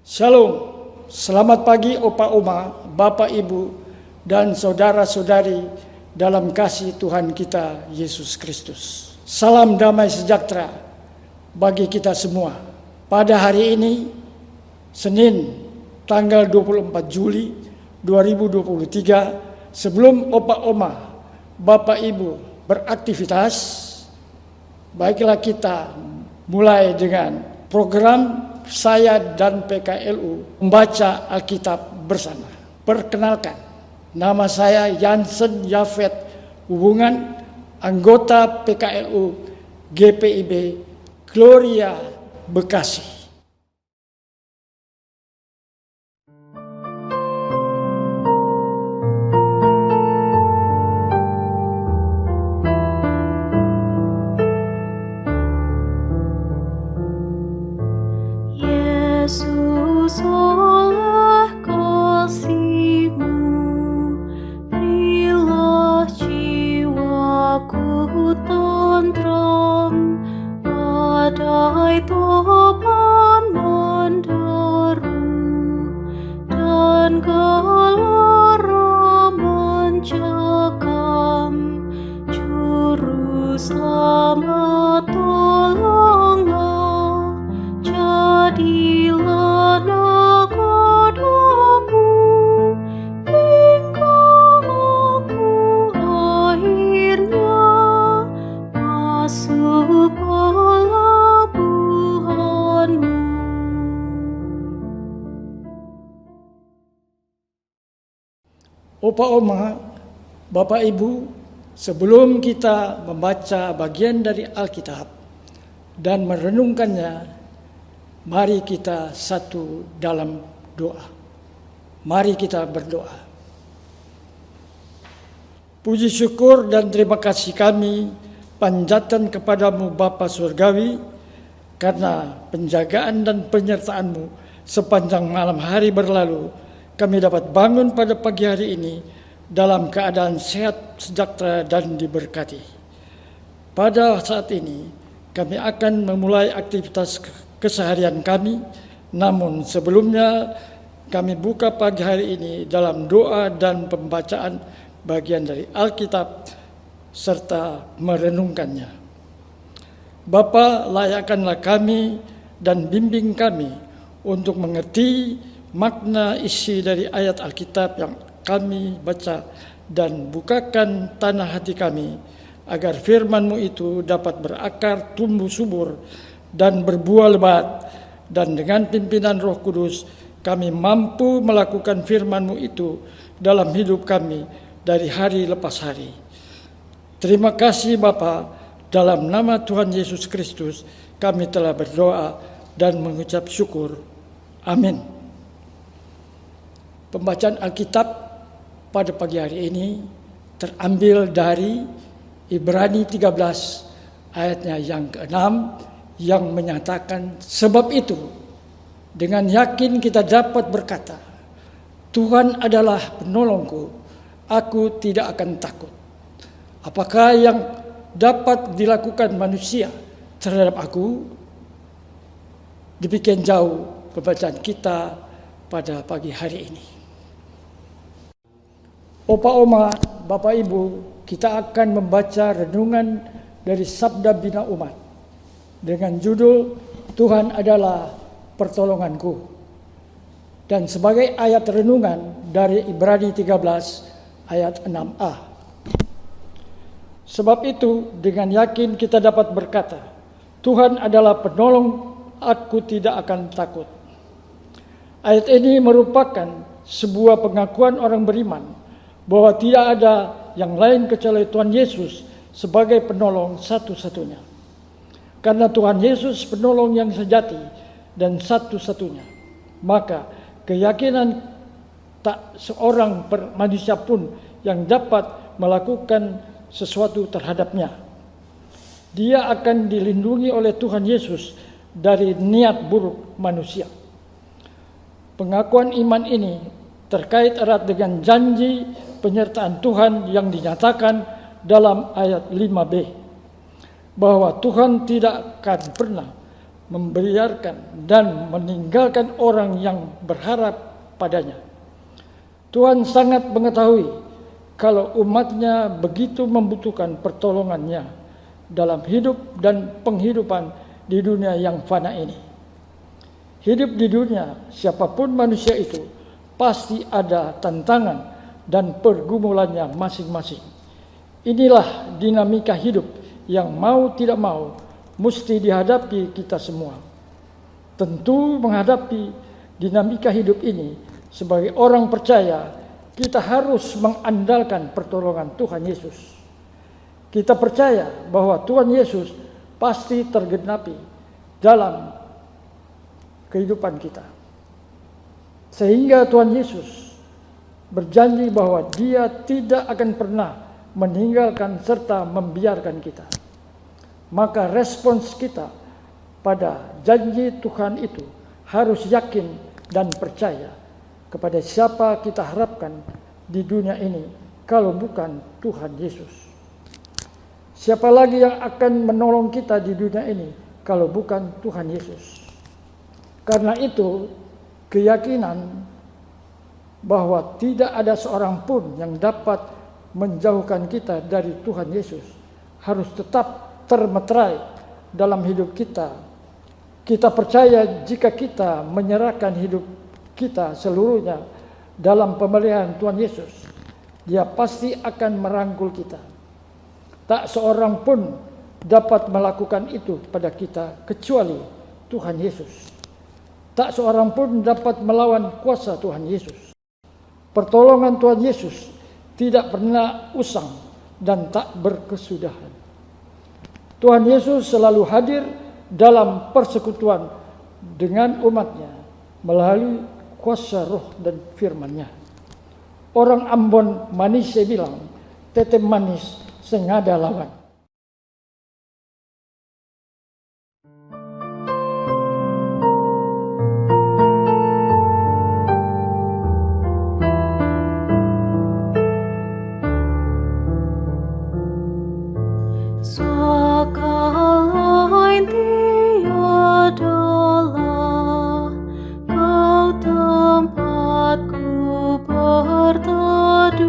Shalom, selamat pagi Opa Oma, Bapak Ibu, dan saudara-saudari dalam kasih Tuhan kita Yesus Kristus. Salam damai sejahtera bagi kita semua. Pada hari ini, Senin, tanggal 24 Juli 2023, sebelum Opa Oma, Bapak Ibu beraktivitas, baiklah kita mulai dengan program saya dan PKLU membaca Alkitab bersama. Perkenalkan, nama saya Yansen Yafet Hubungan, anggota PKLU GPIB Gloria Bekasi. Yesus, oleh kasih-Mu, berilah jiwaku tentram, badai topan menderu, dan gelora mencekam. Juru Selamat, tolonglah, jadilah nahkodaku, hingga aku akhirnya masuk pelabuhan-Mu. Opa Oma, Bapak Ibu, sebelum kita membaca bagian dari Alkitab dan merenungkannya, mari kita satu dalam doa. Mari kita berdoa. Puji syukur dan terima kasih kami panjatkan kepadamu Bapa Surgawi, karena penjagaan dan penyertaan-Mu sepanjang malam hari berlalu, kami dapat bangun pada pagi hari ini dalam keadaan sehat, sejahtera, dan diberkati. Pada saat ini, kami akan memulai aktivitas keseharian kami, namun sebelumnya kami buka pagi hari ini dalam doa dan pembacaan bagian dari Alkitab serta merenungkannya. Bapa, layakkanlah kami dan bimbing kami untuk mengerti makna isi dari ayat Alkitab yang kami baca, dan bukakan tanah hati kami agar firman-Mu itu dapat berakar, tumbuh subur, dan berbuah lebat, dan dengan pimpinan Roh Kudus kami mampu melakukan firman-Mu itu dalam hidup kami dari hari lepas hari. Terima kasih Bapa, dalam nama Tuhan Yesus Kristus kami telah berdoa dan mengucap syukur. Amin. Pembacaan Alkitab pada pagi hari ini terambil dari Ibrani 13 ayatnya yang ke-6 yang menyatakan, sebab itu dengan yakin kita dapat berkata, Tuhan adalah penolongku, aku tidak akan takut. Apakah yang dapat dilakukan manusia terhadap aku? Demikian jauh pembacaan kita pada pagi hari ini. Opa Oma, Bapak Ibu, kita akan membaca renungan dari Sabda Bina Umat dengan judul Tuhan adalah pertolonganku. Dan sebagai ayat renungan dari Ibrani 13 ayat 6a. Sebab itu dengan yakin kita dapat berkata, Tuhan adalah penolong, aku tidak akan takut. Ayat ini merupakan sebuah pengakuan orang beriman bahwa tidak ada yang lain kecuali Tuhan Yesus sebagai penolong satu-satunya. Karena Tuhan Yesus penolong yang sejati dan satu-satunya, maka keyakinan tak seorang manusia pun yang dapat melakukan sesuatu terhadapnya. Dia akan dilindungi oleh Tuhan Yesus dari niat buruk manusia. Pengakuan iman ini terkait erat dengan janji penyertaan Tuhan yang dinyatakan dalam ayat 5b, bahwa Tuhan tidak akan pernah membiarkan dan meninggalkan orang yang berharap padanya. Tuhan sangat mengetahui kalau umatnya begitu membutuhkan pertolongannya dalam hidup dan penghidupan di dunia yang fana ini. Hidup di dunia, siapapun manusia itu, pasti ada tantangan dan pergumulannya masing-masing. Inilah dinamika hidup yang mau tidak mau mesti dihadapi kita semua. Tentu menghadapi dinamika hidup ini sebagai orang percaya, kita harus mengandalkan pertolongan Tuhan Yesus. Kita percaya bahwa Tuhan Yesus pasti tergenapi dalam kehidupan kita. Sehingga Tuhan Yesus berjanji bahwa Dia tidak akan pernah meninggalkan serta membiarkan kita. Maka respons kita pada janji Tuhan itu harus yakin dan percaya kepada siapa kita harapkan di dunia ini kalau bukan Tuhan Yesus. Siapa lagi yang akan menolong kita di dunia ini kalau bukan Tuhan Yesus? Karena itu, keyakinan bahwa tidak ada seorang pun yang dapat menjauhkan kita dari Tuhan Yesus harus tetap termeterai dalam hidup kita. Kita percaya jika kita menyerahkan hidup kita seluruhnya dalam pemeliharaan Tuhan Yesus, Dia pasti akan merangkul kita. Tak seorang pun dapat melakukan itu pada kita kecuali Tuhan Yesus. Tak seorang pun dapat melawan kuasa Tuhan Yesus. Pertolongan Tuhan Yesus tidak pernah usang dan tak berkesudahan. Tuhan Yesus selalu hadir dalam persekutuan dengan umatnya melalui kuasa roh dan firman-Nya. Orang Ambon manis bilang, tete manis sengada lawan. Sekalain tiadalah kau tempatku berteduh,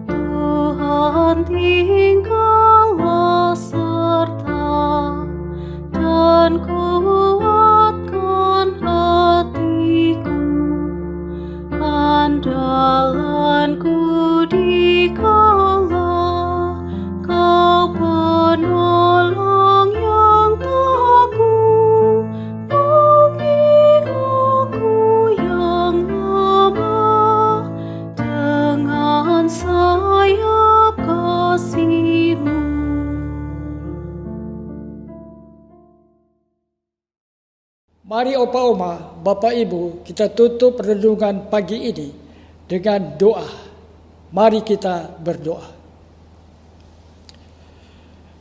Tuhan tinggallah serta dan kuatkan hatiku, andalanku dikala Kau penolong yang teguh, bumi aku yang lemah dengan sayap kasih-Mu. Mari Opa Oma, Bapak Ibu, kita tutup renungan pagi ini dengan doa. Mari kita berdoa.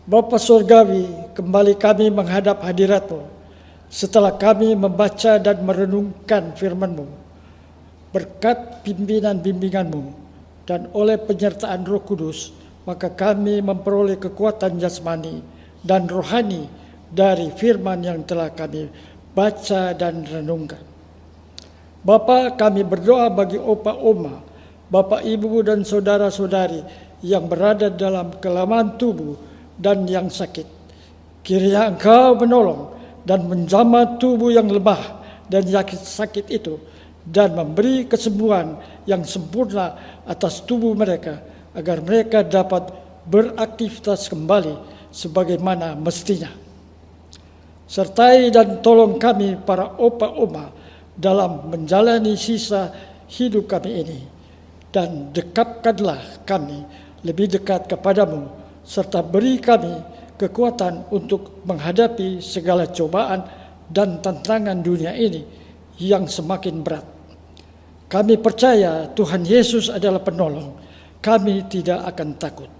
Bapa Surgawi, kembali kami menghadap hadirat-Mu setelah kami membaca dan merenungkan firman-Mu. Berkat pimpinan bimbingan-Mu dan oleh penyertaan Roh Kudus, maka kami memperoleh kekuatan jasmani dan rohani dari firman yang telah kami baca dan renungkan. Bapa, kami berdoa bagi Opa Oma, Bapak Ibu dan saudara-saudari yang berada dalam kelemahan tubuh dan yang sakit. Kiranya Engkau menolong dan menjamah tubuh yang lemah dan sakit itu, dan memberi kesembuhan yang sempurna atas tubuh mereka, agar mereka dapat beraktivitas kembali sebagaimana mestinya. Sertai dan tolong kami para Opa Oma dalam menjalani sisa hidup kami ini, dan dekapkanlah kami lebih dekat kepadamu, serta beri kami kekuatan untuk menghadapi segala cobaan dan tantangan dunia ini yang semakin berat. Kami percaya Tuhan Yesus adalah penolong, kami tidak akan takut.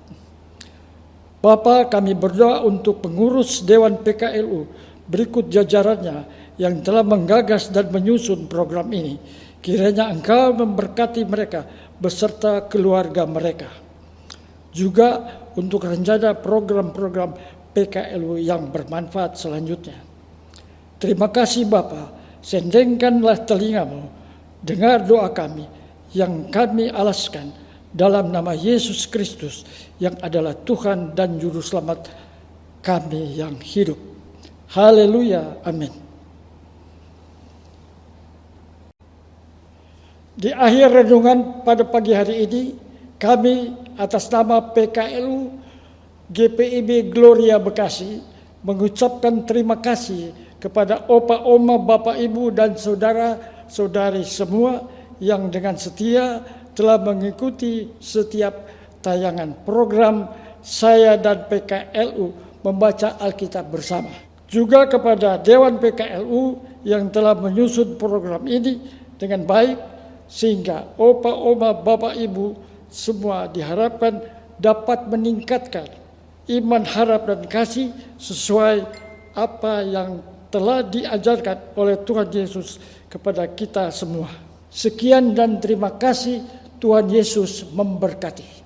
Bapa, kami berdoa untuk pengurus Dewan PKLU berikut jajarannya yang telah menggagas dan menyusun program ini. Kiranya Engkau memberkati mereka beserta keluarga mereka. Juga untuk rencana program-program PKLU yang bermanfaat selanjutnya. Terima kasih Bapa, sendengkanlah telingamu, dengar doa kami yang kami alaskan dalam nama Yesus Kristus yang adalah Tuhan dan Juru Selamat kami yang hidup. Haleluya, amin. Di akhir renungan pada pagi hari ini, kami atas nama PKLU GPIB Gloria Bekasi mengucapkan terima kasih kepada opa, oma, bapak, ibu, dan saudara-saudari semua yang dengan setia telah mengikuti setiap tayangan program saya dan PKLU membaca Alkitab bersama. Juga kepada Dewan PKLU yang telah menyusun program ini dengan baik, sehingga opa, oma, bapak, ibu semua diharapkan dapat meningkatkan iman, harap, dan kasih sesuai apa yang telah diajarkan oleh Tuhan Yesus kepada kita semua. Sekian dan terima kasih. Tuhan Yesus memberkati.